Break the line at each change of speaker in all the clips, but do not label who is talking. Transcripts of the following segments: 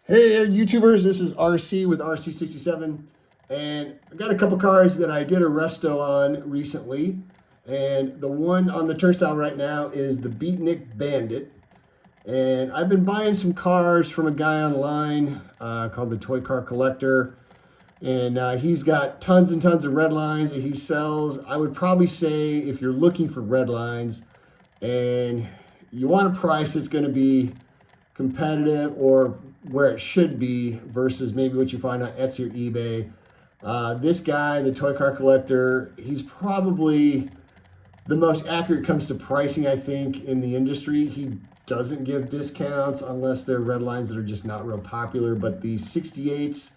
Hey YouTubers, this is RC with RC67, and I got a couple cars that I did a resto on recently, and the one on the turnstile right now is the Beatnik Bandit. And I've been buying some cars from a guy online called the Toy Car Collector, and he's got tons and tons of Redlines that he sells. I would probably say if you're looking for Redlines and you want a price that's going to be competitive or where it should be versus maybe what you find on Etsy or eBay. This guy, the Toy Car Collector, he's probably the most accurate comes to pricing, I think, in the industry. He doesn't give discounts unless they're red lines that are just not real popular, but the 68s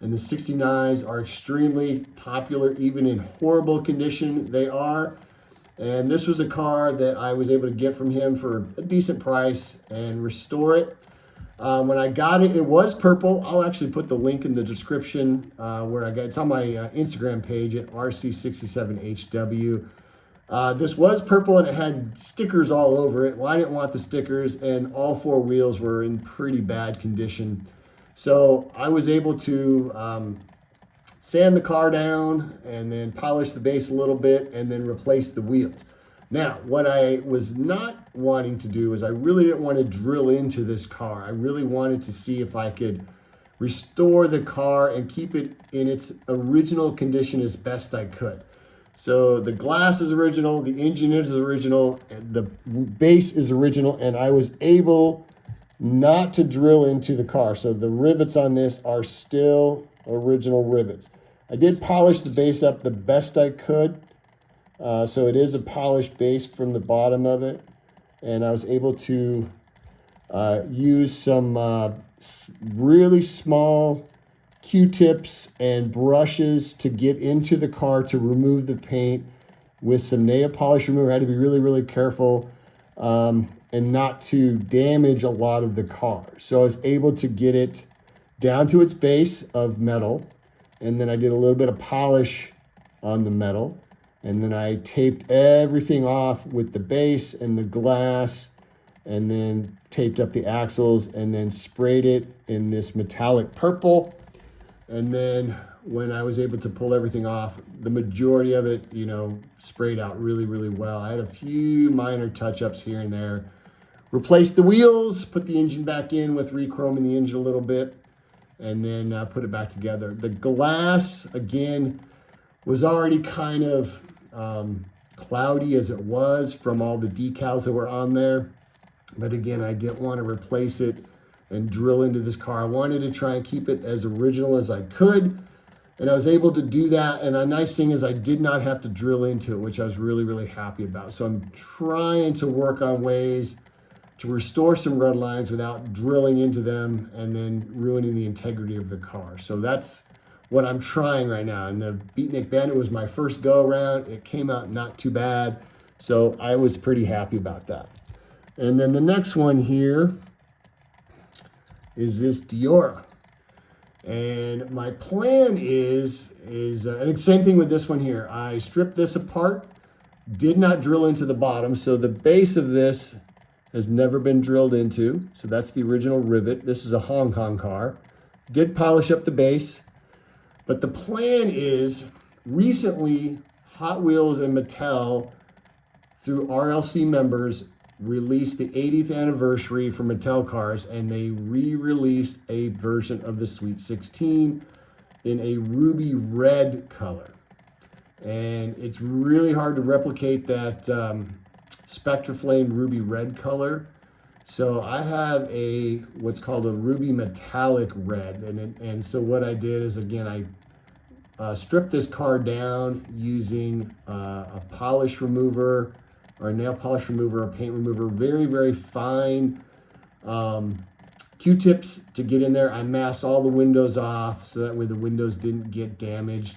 and the 69s are extremely popular, even in horrible condition they are. And this was a car that I was able to get from him for a decent price and restore it. When I got it, it was purple. I'll actually put the link in the description where I got it. It's on my Instagram page at RC67HW. This was purple and it had stickers all over it. Well, I didn't want the stickers, and all four wheels were in pretty bad condition. So I was able to sand the car down and then polish the base a little bit and then replace the wheels. Now, what I was not wanting to do is I really didn't want to drill into this car. I really wanted to see if I could restore the car and keep it in its original condition as best I could. So the glass is original, the engine is original, and the base is original, and I was able not to drill into the car. So the rivets on this are still original rivets. I did polish the base up the best I could. So it is a polished base from the bottom of it. And I was able to use some really small Q-tips and brushes to get into the car to remove the paint with some nail polish remover. I had to be really, really careful and not to damage a lot of the car. So I was able to get it down to its base of metal. And then I did a little bit of polish on the metal. And then I taped everything off with the base and the glass, and then taped up the axles, and then sprayed it in this metallic purple. And then when I was able to pull everything off, the majority of it, sprayed out really, really well. I had a few minor touch-ups here and there. Replaced the wheels, put the engine back in with re-chroming the engine a little bit, and then put it back together. The glass, again, was already kind of cloudy as it was from all the decals that were on there. But again, I didn't want to replace it and drill into this car. I wanted to try and keep it as original as I could. And I was able to do that. And a nice thing is I did not have to drill into it, which I was really, really happy about. So I'm trying to work on ways to restore some red lines without drilling into them and then ruining the integrity of the car. So that's what I'm trying right now. And the Beatnik Bandit was my first go around. It came out not too bad. So I was pretty happy about that. And then the next one here is this Diora. And my plan is and same thing with this one here. I stripped this apart, did not drill into the bottom. So the base of this has never been drilled into. So that's the original rivet. This is a Hong Kong car. Did polish up the base. But the plan is, recently, Hot Wheels and Mattel, through RLC members, released the 80th anniversary for Mattel cars, and they re-released a version of the Sweet 16 in a ruby red color. And it's really hard to replicate that Spectraflame ruby red color. So I have what's called a ruby metallic red, and so what I did is, again, I stripped this car down using a polish remover or a nail polish remover or paint remover, very, very fine Q-tips to get in there. I masked all the windows off so that way the windows didn't get damaged.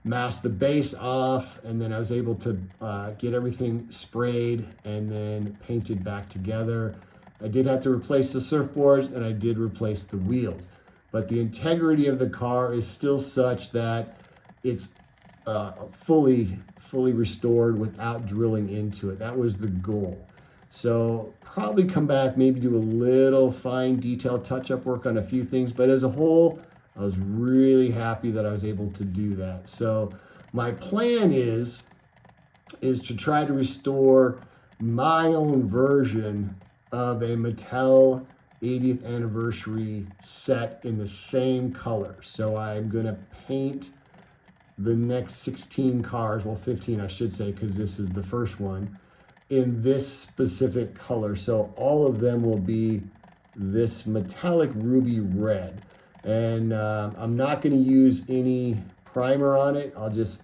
Masked the base off, and then I was able to get everything sprayed and then painted back together. I did have to replace the surfboards, and I did replace the wheels. But the integrity of the car is still such that it's fully restored without drilling into it. That was the goal. So probably come back, maybe do a little fine detail touch-up work on a few things, but as a whole, I was really happy that I was able to do that. So my plan is to try to restore my own version of a Mattel 80th anniversary set in the same color. So I'm gonna paint the next 16 cars, well 15 I should say, because this is the first one, in this specific color. So all of them will be this metallic ruby red. And I'm not going to use any primer on it. I'll just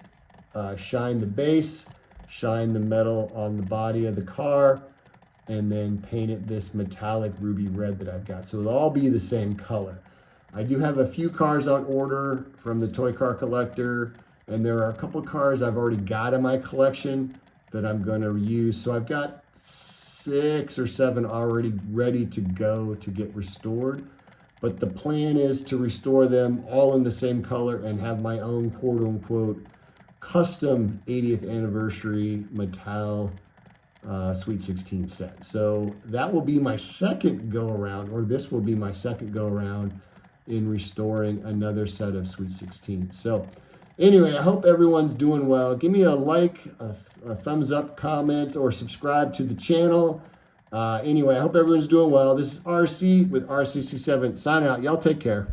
shine the base, shine the metal on the body of the car, and then paint it this metallic ruby red that I've got. So it'll all be the same color. I do have a few cars on order from the Toy Car Collector, and there are a couple of cars I've already got in my collection that I'm going to use. So I've got 6 or 7 already ready to go to get restored. But the plan is to restore them all in the same color and have my own quote-unquote custom 80th anniversary Mattel Sweet 16 set. So that will be my second go-around, or this will be my second go-around in restoring another set of Sweet 16. So anyway, I hope everyone's doing well. Give me a like, a thumbs up, comment, or subscribe to the channel. Anyway, I hope everyone's doing well. This is RC with RC67 signing out. Y'all take care.